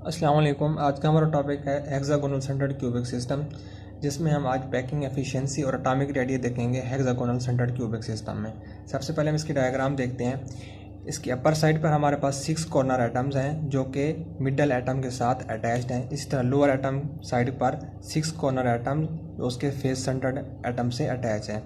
अस्सलाम वालेकुम। आज का हमारा टॉपिक है हेक्सागोनल सेंटर्ड क्यूबिक सिस्टम, जिसमें हम आज पैकिंग एफिशिएंसी और एटॉमिक रेडियस देखेंगे हेक्सागोनल सेंटर्ड क्यूबिक सिस्टम में। सबसे पहले हम इसकी डायग्राम देखते हैं। इसकी अपर साइड पर हमारे पास 6 कॉर्नर एटम्स हैं जो कि मिडल एटम के साथ अटैच्ड हैं। इसी तरह लोअर एटम साइड पर 6 कॉर्नर एटम उसके फेस सेंटर्ड एटम से अटैच हैं।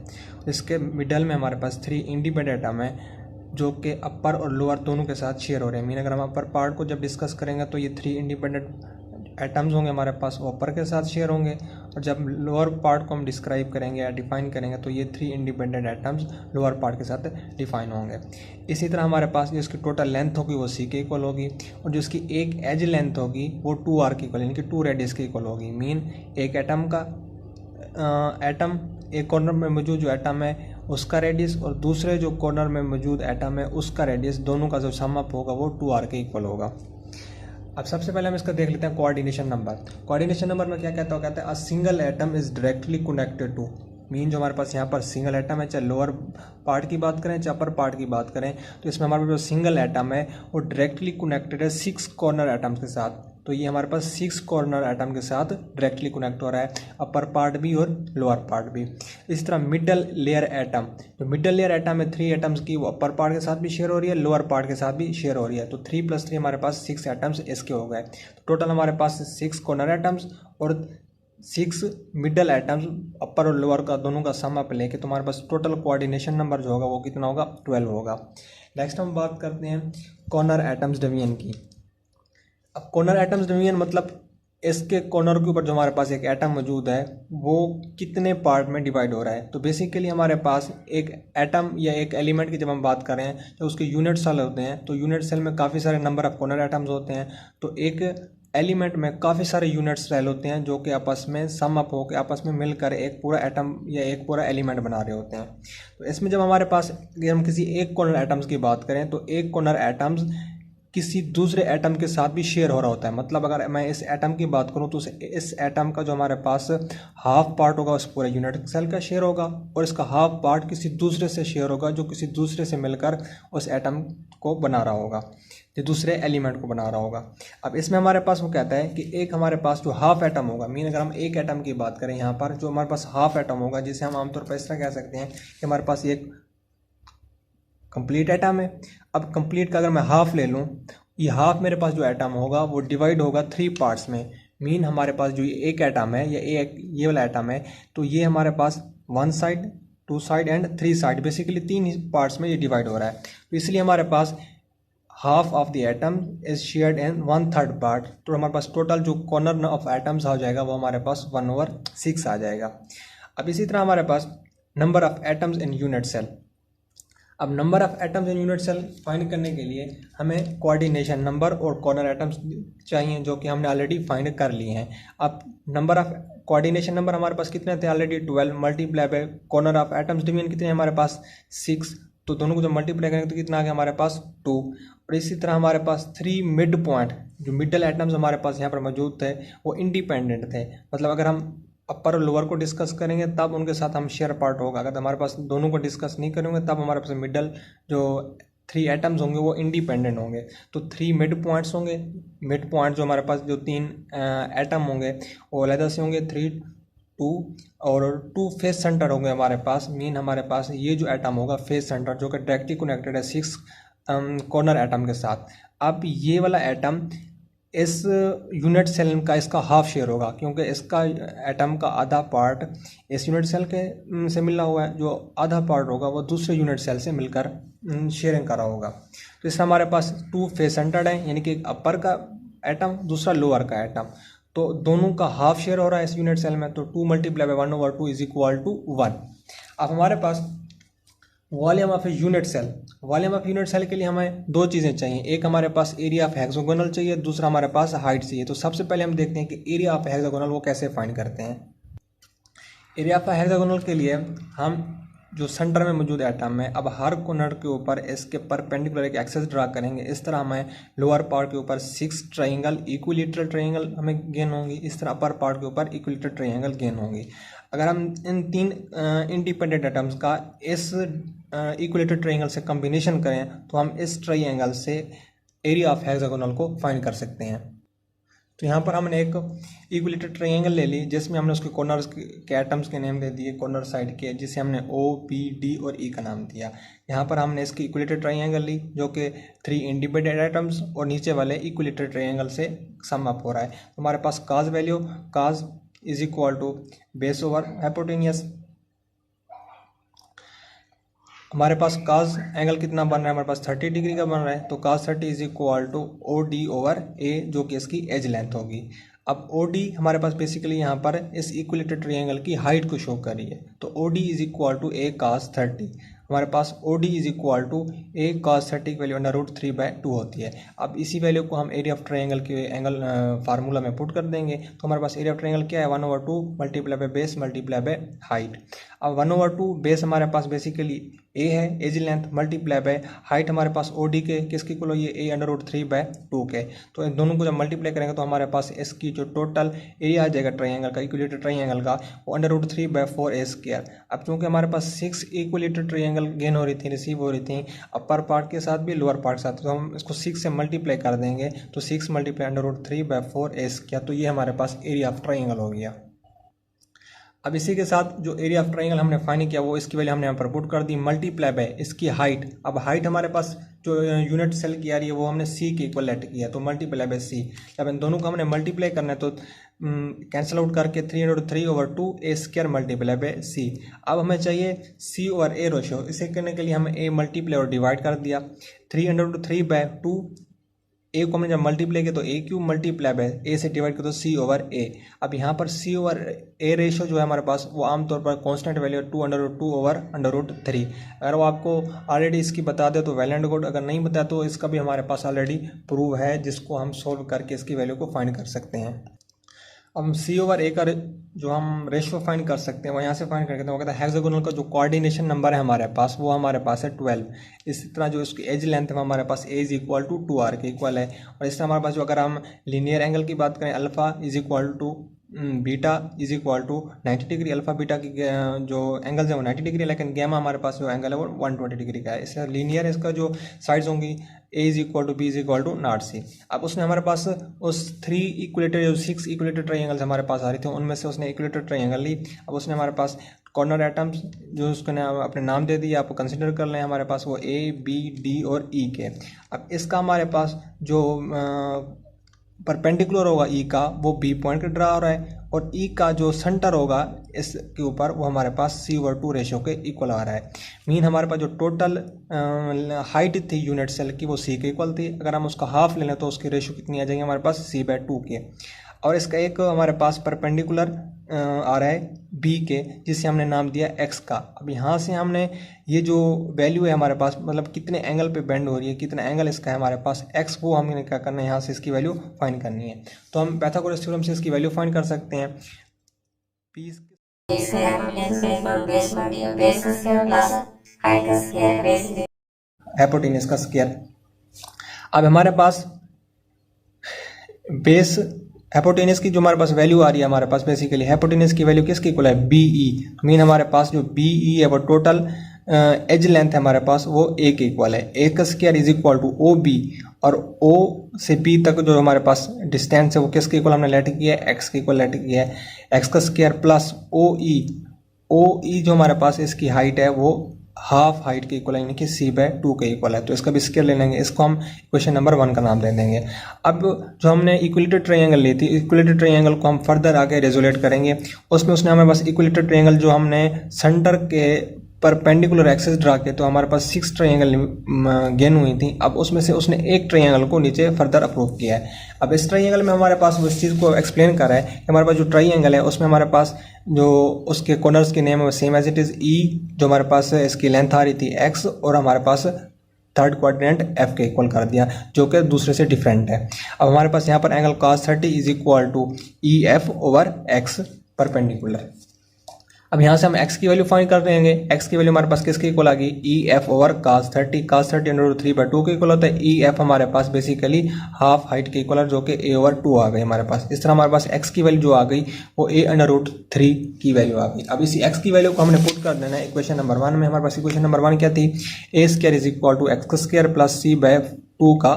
इसके मिडल में हमारे पास 3 इंडिपेंडेंट एटम हैं जो कि अपर और लोअर दोनों के साथ शेयर हो रहे हैं। मीन अगर हम अपर पार्ट को जब डिस्कस करेंगे तो ये 3 इंडिपेंडेंट एटम्स होंगे हमारे पास, वो अपर के साथ शेयर होंगे, और जब लोअर पार्ट को हम डिस्क्राइब करेंगे या डिफाइन करेंगे तो ये 3 इंडिपेंडेंट एटम्स लोअर पार्ट के साथ डिफाइन होंगे। इसी तरह हमारे पास जो इसकी टोटल लेंथ होगी वो सी के इक्वल होगी, और जो इसकी एक एज लेंथ होगी वो 2r के इक्वल, यानी कि 2 रेडियस के इक्वल होगी। मीन एक एटम का एटम एक कॉर्नर में मौजूद जो एटम है उसका रेडियस और दूसरे जो कॉर्नर में मौजूद एटम है उसका रेडियस, दोनों का जो सम अप होगा वो 2r के इक्वल होगा। अब सबसे पहले हम इसका देख लेते हैं कोऑर्डिनेशन नंबर। कोऑर्डिनेशन नंबर में क्या कहता है? कहता है a single atom is directly connected to. Mean जो हमारे पास यहाँ पर सिंगल एटम है, चाहे लोअर पार्ट की बात करें चाहे अपर पार्ट की बात करें, तो इसमें हमारे पास जो सिंगल एटम है वो डायरेक्टली कनेक्टेड है 6 कॉर्नर एटम्स के साथ। तो ये हमारे पास 6 कॉर्नर एटम के साथ डायरेक्टली कनेक्ट हो रहा है, अपर पार्ट भी और लोअर पार्ट भी। इस तरह मिडल लेयर एटम, जो मिडल लेयर एटम है 3 एटम्स की, वो अपर पार्ट के साथ भी शेयर हो रही है, लोअर पार्ट के साथ भी शेयर हो रही है। तो 3 + 3 हमारे पास 6 एटम्स इसके हो गए। तो टोटल हमारे पास 6 कॉर्नर एटम्स और 6 मिडल एटम्स अपर और लोअर का दोनों का सम अप लेके तो हमारे पास टोटल कोऑर्डिनेशन नंबर जो होगा वो कितना होगा? 12 होगा। नेक्स्ट हम बात करते हैं कॉर्नर एटम्स डिवीजन की। अब कॉर्नर एटम्स डिवीजन मतलब इसके कॉर्नर के ऊपर जो हमारे पास एक एटम मौजूद है वो कितने पार्ट में डिवाइड हो रहा है। तो बेसिकली हमारे पास एक एटम या एक एलिमेंट की जब हम बात करें तो उसके यूनिट सेल होते हैं, तो यूनिट सेल में काफ़ी सारे नंबर ऑफ कॉर्नर एटम्स होते हैं। तो एक एलिमेंट में काफ़ी सारे यूनिट सेल होते हैं जो कि आपस में सम अप होकर आपस में मिलकर एक पूरा एटम या एक पूरा एलिमेंट बना रहे होते हैं। तो इसमें जब हमारे पास अगर हम किसी एक कॉर्नर एटम्स की बात करें तो एक कॉर्नर एटम्स किसी दूसरे एटम के साथ भी शेयर हो रहा होता है। मतलब अगर मैं इस एटम की बात करूं तो इस एटम का जो हमारे पास हाफ पार्ट होगा उस पूरे यूनिट सेल का शेयर होगा, और इसका हाफ पार्ट किसी दूसरे से शेयर होगा जो किसी दूसरे से मिलकर उस एटम को बना रहा होगा, जो दूसरे एलिमेंट को बना रहा होगा। अब इसमें हमारे पास वो कहता है कि एक हमारे पास जो हाफ एटम होगा, मीन अगर हम एक एटम की बात करें यहाँ पर, जो हमारे पास हाफ एटम होगा जिसे हम आमतौर पर इस तरह कह सकते हैं कि हमारे पास एक कंप्लीट एटम है। अब कंप्लीट का अगर मैं हाफ ले लूँ, ये हाफ मेरे पास जो एटम होगा वो डिवाइड होगा 3 पार्ट्स में। मीन हमारे पास जो एक एटम है या एक ये वाला एटम है तो ये हमारे पास 1 side, 2 side and 3 side, basically 3 parts में ये डिवाइड हो रहा है। तो इसलिए हमारे पास half of the atom is shared in 1/3 part. तो हमारे पास टोटल जो कॉर्नर ऑफ एटम्स आ जाएगा वो हमारे पास 1/6 आ जाएगा। अब इसी तरह हमारे पास number of atoms in unit cell. अब number of atoms in unit cell find करने के लिए हमें कोऑर्डिनेशन नंबर और कॉर्नर एटम्स चाहिए जो कि हमने ऑलरेडी फाइंड कर लिए हैं। अब नंबर ऑफ कोऑर्डिनेशन नंबर हमारे पास कितने थे? Already 12 multiply by corner of atoms division कितने हैं हमारे पास? 6। तो दोनों को जब मल्टीप्लाई करेंगे तो कितना आ गया हमारे पास? 2। और इसी तरह हमारे पास 3 मिड पॉइंट, जो मिडल एटम्स हमारे पास यहाँ पर मौजूद थे वो इंडिपेंडेंट थे। मतलब अगर हम अपर और लोअर को डिस्कस करेंगे तब उनके साथ हम शेयर पार्ट होगा, अगर हमारे पास दोनों को डिस्कस नहीं करेंगे तब हमारे पास मिडल जो 3 एटम्स होंगे वो इंडिपेंडेंट होंगे। तो 3 मिड पॉइंट्स होंगे। मिड पॉइंट जो हमारे पास जो 3 एटम होंगे वो अलग से होंगे, 3, 2 और 2 फेस सेंटर होंगे हमारे पास। मीन हमारे पास ये जो एटम होगा फेस सेंटर जो कि डायरेक्टली कनेक्टेड है 6 कॉर्नर एटम के साथ। अब ये वाला एटम इस यूनिट सेल का इसका हाफ शेयर होगा, क्योंकि इसका एटम का आधा पार्ट इस यूनिट सेल के से मिला हुआ है, जो आधा पार्ट होगा वो दूसरे यूनिट सेल से मिलकर शेयरिंग करा होगा। तो इसमें हमारे पास 2 फेस सेंटर्ड है, यानी कि एक अपर का एटम दूसरा लोअर का एटम, तो दोनों का हाफ शेयर हो रहा है इस यूनिट सेल में। तो 2 × 1/2 इज इक्वल टू 1। अब हमारे पास volume of a unit cell. Volume of unit cell के लिए हमें 2 चीज़ें चाहिए, एक हमारे पास एरिया ऑफ हेक्सागोनल चाहिए, दूसरा हमारे पास हाइट चाहिए। तो सबसे पहले हम देखते हैं कि एरिया ऑफ हेक्सागोनल वो कैसे फाइंड करते हैं। एरिया ऑफ हेक्सागोनल के लिए हम जो सेंटर में मौजूद एटम है, अब हर कॉर्नर के ऊपर इसके परपेंडिकुलर एक एक्सेस ड्रा करेंगे। इस तरह हमें लोअर पार्ट के ऊपर 6 ट्राइंगल इक्विलेटरल ट्राइंगल हमें गेन होंगी, इस तरह अपर पार्ट के ऊपर इक्विलेटरल ट्राइंगल गेन होंगी। अगर हम इन 3 इंडिपेंडेंट एटम्स का इस इक्विलेटरल ट्राइंगल से कॉम्बिनेशन करें तो हम इस ट्राइंगल से एरिया ऑफ हेक्सागोनल को फाइंड कर सकते हैं। तो यहाँ पर हमने एक इक्विलेटरल ट्रायंगल ले ली जिसमें हमने उसके कॉर्नर्स के एटम्स के नेम दे दिए कॉर्नर साइड के, जिसे हमने O, B, D और E का नाम दिया। यहाँ पर हमने इसकी इक्विलेटरल ट्रायंगल ली जो कि 3 इंडिपेंडेंट एटम्स और नीचे वाले इक्विलेटरल ट्रायंगल से सम अप हो रहा है। तो हमारे पास cos value cos is equal to base over hypotenuse. हमारे पास काज एंगल कितना बन रहा है, हमारे पास 30 डिग्री का बन रहा है। तो cos 30 is equal to OD over A जो कि इसकी एज लेंथ होगी। अब OD हमारे पास बेसिकली यहाँ पर इस इक्विलेटरल ट्रायंगल की हाइट को शो कर रही है। तो OD is equal to A cos 30। हमारे पास OD is equal to A cos 30 की वैल्यू √3/2 होती है। अब इसी वैल्यू को हम एरिया ऑफ ट्रायंगल के एंगल फार्मूला में पुट कर देंगे। तो हमारे पास एरिया ऑफ ट्रायंगल क्या है, 1/2 multiply by base multiply by height. अब 1/2 बेस हमारे पास बेसिकली A है, edge length multiply by height हमारे पास OD के किसके इक्वल है, ये A √3/2 के। तो इन दोनों को जब मल्टीप्लाई करेंगे तो हमारे पास इसकी जो टोटल एरिया आ जाएगा ट्रायंगल का, इक्विलेटरल ट्रायंगल का, वो √3/4A²। अब चूंकि हमारे पास 6 इक्विलेटरल ट्रायंगल गेन हो रही थी, रिसीव हो रही थी, अपर पार्ट के साथ भी लोअर पार्ट के साथ, तो हम इसको 6 से मल्टीप्लाई कर देंगे। तो 6 मल्टीप्लाई √3/4A², तो ये हमारे पास एरिया ऑफ ट्रायंगल हो गया। अब इसी के साथ जो एरिया ऑफ ट्रायंगल हमने फाइंड किया वो इसकी वैल्यू हमने यहाँ पर पुट कर दी मल्टीप्लाई बाय इसकी हाइट। अब हाइट हमारे पास जो यूनिट सेल की आ रही है वो हमने C के इक्वल लेट किया, तो मल्टीप्लाई बाय C। जब इन दोनों को हमने मल्टीप्लाई करना है तो कैंसिल आउट करके 3/3/2 A² मल्टीप्लाई बाय C। अब हमें चाहिए C ओवर A रेशियो। इसे करने के लिए हमें A मल्टीप्लाई और डिवाइड कर दिया। 3/3/2 A को हमने जब मल्टीप्लाई किया तो A³ मल्टीप्लाई बाय A से डिवाइड किया तो C ओवर A। अब यहाँ पर C ओवर A रेशियो जो है हमारे पास वो आमतौर पर कांस्टेंट वैल्यू 2/2 ओवर √3। अगर वो आपको ऑलरेडी इसकी बता दे तो वेल एंड गुड, अगर नहीं बताया तो इसका भी हमारे पास ऑलरेडी प्रूव है जिसको हम सोल्व करके इसकी वैल्यू को फाइंड कर सकते हैं। अब C ओवर A का जो हम रेशियो फाइंड कर सकते हैं वो यहाँ से फाइंड करके वो कहता है हेक्सागोनल का जो कोऑर्डिनेशन नंबर है हमारे पास वो हमारे पास है 12। इसी तरह जो इसकी एज लेंथ है हमारे पास A is equal to 2R के इक्वल है। और इस तरह हमारे पास जो अगर हम लीनियर एंगल की बात करें alpha is equal to beta is equal to 90 degree. Alpha beta की जो एंगल्स है वो 90 डिग्री है, लेकिन गैमा हमारे पास जो एंगल है वो 120 डिग्री का है। इससे लीनियर इसका जो साइड्स होंगी A is equal to B is equal to not C। अब उसने हमारे पास उस 3 इक्विलेटर जो 6 इक्विलेटर ट्रायंगल्स हमारे पास आ रही थी उनमें से उसने इक्विलेटर ट्रायंगल ली। अब उसने हमारे पास कॉर्नर एटम्स जो उसको अपने नाम दे दिए, आप कंसिडर कर लें हमारे पास वो A, B, D और E के। अब इसका हमारे पास जो परपेंडिकुलर होगा E का वो B पॉइंट का ड्रा हो रहा है और E का जो सेंटर होगा इसके ऊपर वो हमारे पास C/2 रेशियो के इक्वल आ रहा है। मीन हमारे पास जो टोटल हाइट थी यूनिट सेल की वो C के इक्वल थी। अगर हम उसका हाफ ले लें तो उसकी रेशियो कितनी आ जाएगी हमारे पास C/2 के। और इसका एक हमारे पास परपेंडिकुलर आ रहा है B के जिसे हमने नाम दिया X का। अब यहाँ से हमने ये जो वैल्यू है हमारे पास मतलब कितने एंगल पे बेंड हो रही है, कितना एंगल इसका है हमारे पास X, वो हमने क्या करना है यहाँ से इसकी वैल्यू फाइंड करनी है। तो हम पाइथागोरस थ्योरम से इसकी वैल्यू फाइंड कर सकते हैं। हाइपोटेन्यूज का स्क्वायर। अब हमारे पास बेस हाइपोटेन्यूज की जो हमारे पास वैल्यू आ रही है हमारे पास बेसिकली हाइपोटेन्यूज की वैल्यू किसकी इक्वल है BE। मीन हमारे पास जो BE है वो टोटल एज लेंथ है हमारे पास वो A के इक्वल है। A का square is equal to OB और O से B तक जो हमारे पास डिस्टेंस है वो किसके इक्वल हमने लेट किया है X के इक्वल लेट किया है। X का स्क्वायर प्लस OE जो हमारे पास इसकी हाइट है वो हाफ हाइट के इक्वल यानी कि C/2 के इक्वल है। तो इसका भी स्क्वायर ले लेंगे, इसको हम क्वेश्चन नंबर 1 का नाम दे देंगे। अब जो हमने इक्विलेटरल ट्रायंगल ली थी, इक्विलेटरल ट्रायंगल को हम फर्दर आगे रेजोलेट करेंगे। उसमें उसने हमारे पास इक्विलेटरल ट्रायंगल जो हमने सेंटर के परपेंडिकुलर एक्सिस ड्रा किए तो हमारे पास 6 ट्रायंगल गेन हुई थी। अब उसमें से उसने एक ट्रायंगल को नीचे फर्दर अप्रूव किया है। अब इस ट्रायंगल में हमारे पास वो इस चीज़ को एक्सप्लेन कर रहा है कि हमारे पास जो ट्रायंगल है उसमें हमारे पास जो उसके कॉर्नर्स के नेम है same as it is E जो हमारे पास इसकी लेंथ आ रही थी X और हमारे पास थर्ड क्वाड्रेंट F के इक्वल कर दिया जो कि दूसरे से डिफरेंट है। अब हमारे पास यहाँ पर angle cos 30 is equal to EF over X perpendicular. अब यहाँ से हम x की वैल्यू फाइंड कर देंगे। x की वैल्यू हमारे पास किसके इक्वल आ गई, E F over cos 30 cos 30 under root 3/2 के इक्वल होता है। ई एफ हमारे पास बेसिकली हाफ हाइट के इक्वल है जो कि a ओवर 2 आ गई हमारे पास। इस तरह हमारे पास x की वैल्यू जो आ गई वो a अंडर रूट 3 की वैल्यू आ गई। अब इसी x की वैल्यू को हमने पुट कर देना है इक्वेशन नंबर 1 में। हमारे पास इक्वेशन नंबर 1 क्या थी, a square is equal to X square plus c by 2 का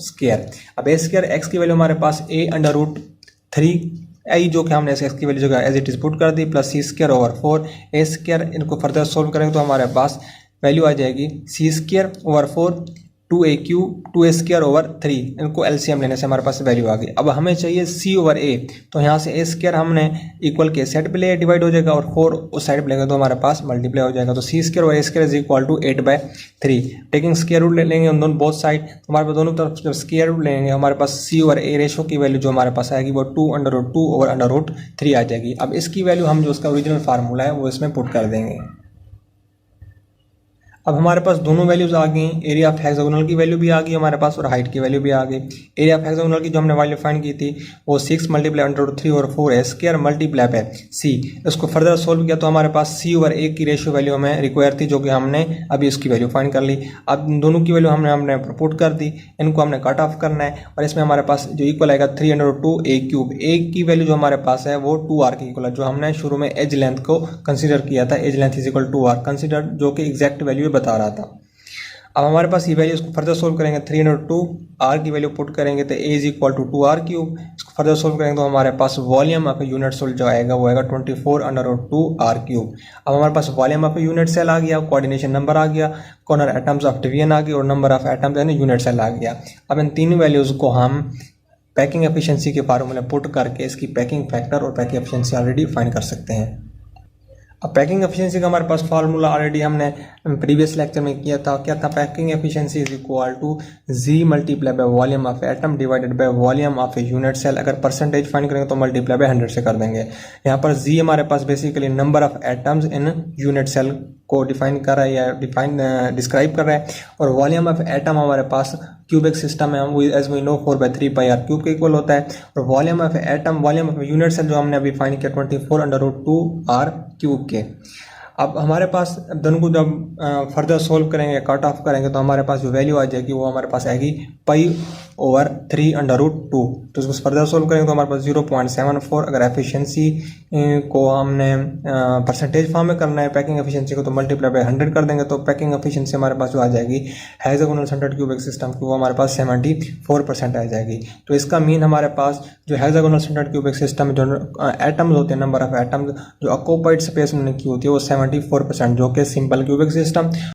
स्क्वायर। अब a स्क्वायर x की वैल्यू हमारे पास a अंडर रूट 3 आई जो कि हमने एक्स की वैल्यू जगह एज इट इज पुट कर दी plus c square over 4 a square. इनको फर्दर सोल्व करेंगे तो हमारे पास वैल्यू आ जाएगी c square over 4 2a cube 2a square over 3। इनको एलसीएम लेने से हमारे पास वैल्यू आ गई। अब हमें चाहिए c ओवर a, तो यहाँ से a स्क्वायर हमने इक्वल के सेट पे ले डिवाइड हो जाएगा और 4 उस साइड पे लेंगे तो हमारे पास मल्टीप्लाई हो जाएगा। तो c square over a square is equal to 8/3। Taking square root ले लेंगे हम दोनों बोथ साइड, तो हमारे पास दोनों तरफ जब स्क्वायर रूट लेंगे हमारे पास c ओवर a रेशो की वैल्यू जो हमारे पास आएगी वो 2 under root 2 over under root 3 आ जाएगी। अब इसकी वैल्यू हम जो उसका ओरिजिनल फार्मूला है वो इसमें पुट कर देंगे। अब हमारे पास दोनों वैल्यूज आ गई, एरिया ऑफ हेक्सागोनल की वैल्यू भी आ गई हमारे पास और हाइट की वैल्यू भी आ गई। एरिया ऑफ हेक्सागोनल की जो हमने वैल्यू फाइंड की थी वो 6 मल्टीप्लाई अंडर रूट 3 और 4 है स्क्वायर मल्टीप्लाई पे c। इसको फर्दर सोल्व किया तो हमारे पास c ओवर a की रेशियो वैल्यू हमें रिक्वायर थी जो कि हमने अभी उसकी वैल्यू फाइंड कर ली। अब दोनों की वैल्यू हमने पुट कर दी, इनको हमने कट ऑफ करना है और इसमें हमारे पास जो इक्वल आएगा 3 under root 2 a cube. a की वैल्यू जो हमारे पास है वो 2r की इक्वल है जो हमने शुरू में एज लेंथ को कंसिडर किया था। Edge length is equal 2r consider जो कि एग्जैक्ट वैल्यू बता रहा था। अब हमारे पास ये वैल्यू इसको फर्दर सोल्व करेंगे 3 अंडर 2 आर की वैल्यू पुट करेंगे तो a is equal to 2r cube. इसको फर्दर सोल्व करेंगे तो हमारे पास वॉल्यूम ऑफ यूनिट सेल जो आएगा वो आएगा 24 अंडर रूट 2 r क्यूब। अब हमारे पास वॉल्यूम ऑफ यूनिट सेल आ गया, कोऑर्डिनेशन नंबर आ गया, कॉर्नर एटम्स ऑफ डिवीजन आ गई और नंबर ऑफ एटम्स यानी यूनिट सेल आ गया। अब इन तीन वैल्यूज को हम पैकिंग एफिशिएंसी के फार्मूले पुट करके इसकी पैकिंग फैक्टर और पैकिंग एफिशिएंसी ऑलरेडी फाइंड कर सकते हैं। अब पैकिंग एफिशिएंसी का हमारे पास फार्मूला ऑलरेडी हमने प्रीवियस लेक्चर में किया था। क्या था, packing efficiency is equal to Z multiply by volume of atom divided by volume of a unit cell. अगर परसेंटेज फाइंड करेंगे तो मल्टीप्लाई बाय 100 से कर देंगे। यहाँ पर जी हमारे पास basically number of atoms in unit cell को डिफाइन कर रहा है या डिस्क्राइब कर रहा है और वॉल्यूम ऑफ एटम हमारे पास क्यूबिक सिस्टम है as we know 4/3 pi R cube के इक्वल होता है और volume of atom volume of unit cell जो हमने अभी फाइंड किया 24 अंडर रूट 2 आर क्यूब के। अब हमारे पास दोनों को जब फर्दर सोल्व करेंगे कट ऑफ करेंगे तो हमारे पास जो वैल्यू आ जाएगी वो हमारे पास आएगी π/3 अंडर रूट 2। तो इसको फर्दर सोल्व करेंगे तो हमारे पास 0.74। अगर एफिशिएंसी को हमने परसेंटेज फॉर्म में करना है पैकिंग एफिशिएंसी को तो मल्टीप्लाई बाय 100 कर देंगे तो पैकिंग एफिशिएंसी हमारे पास जो आ जाएगी हेक्सागोनल सेंटर्ड क्यूबिक सिस्टम की वो हमारे पास 74% आ जाएगी। तो इसका मीन हमारे पास जो हेक्सागोनल सेंटर्ड क्यूबिक सिस्टम में जो एटम्स होते हैं नंबर ऑफ एटम्स जो ऑक्यूपाइड स्पेस में की होती है वो 74% जो कि सिंपल क्यूबिक सिस्टम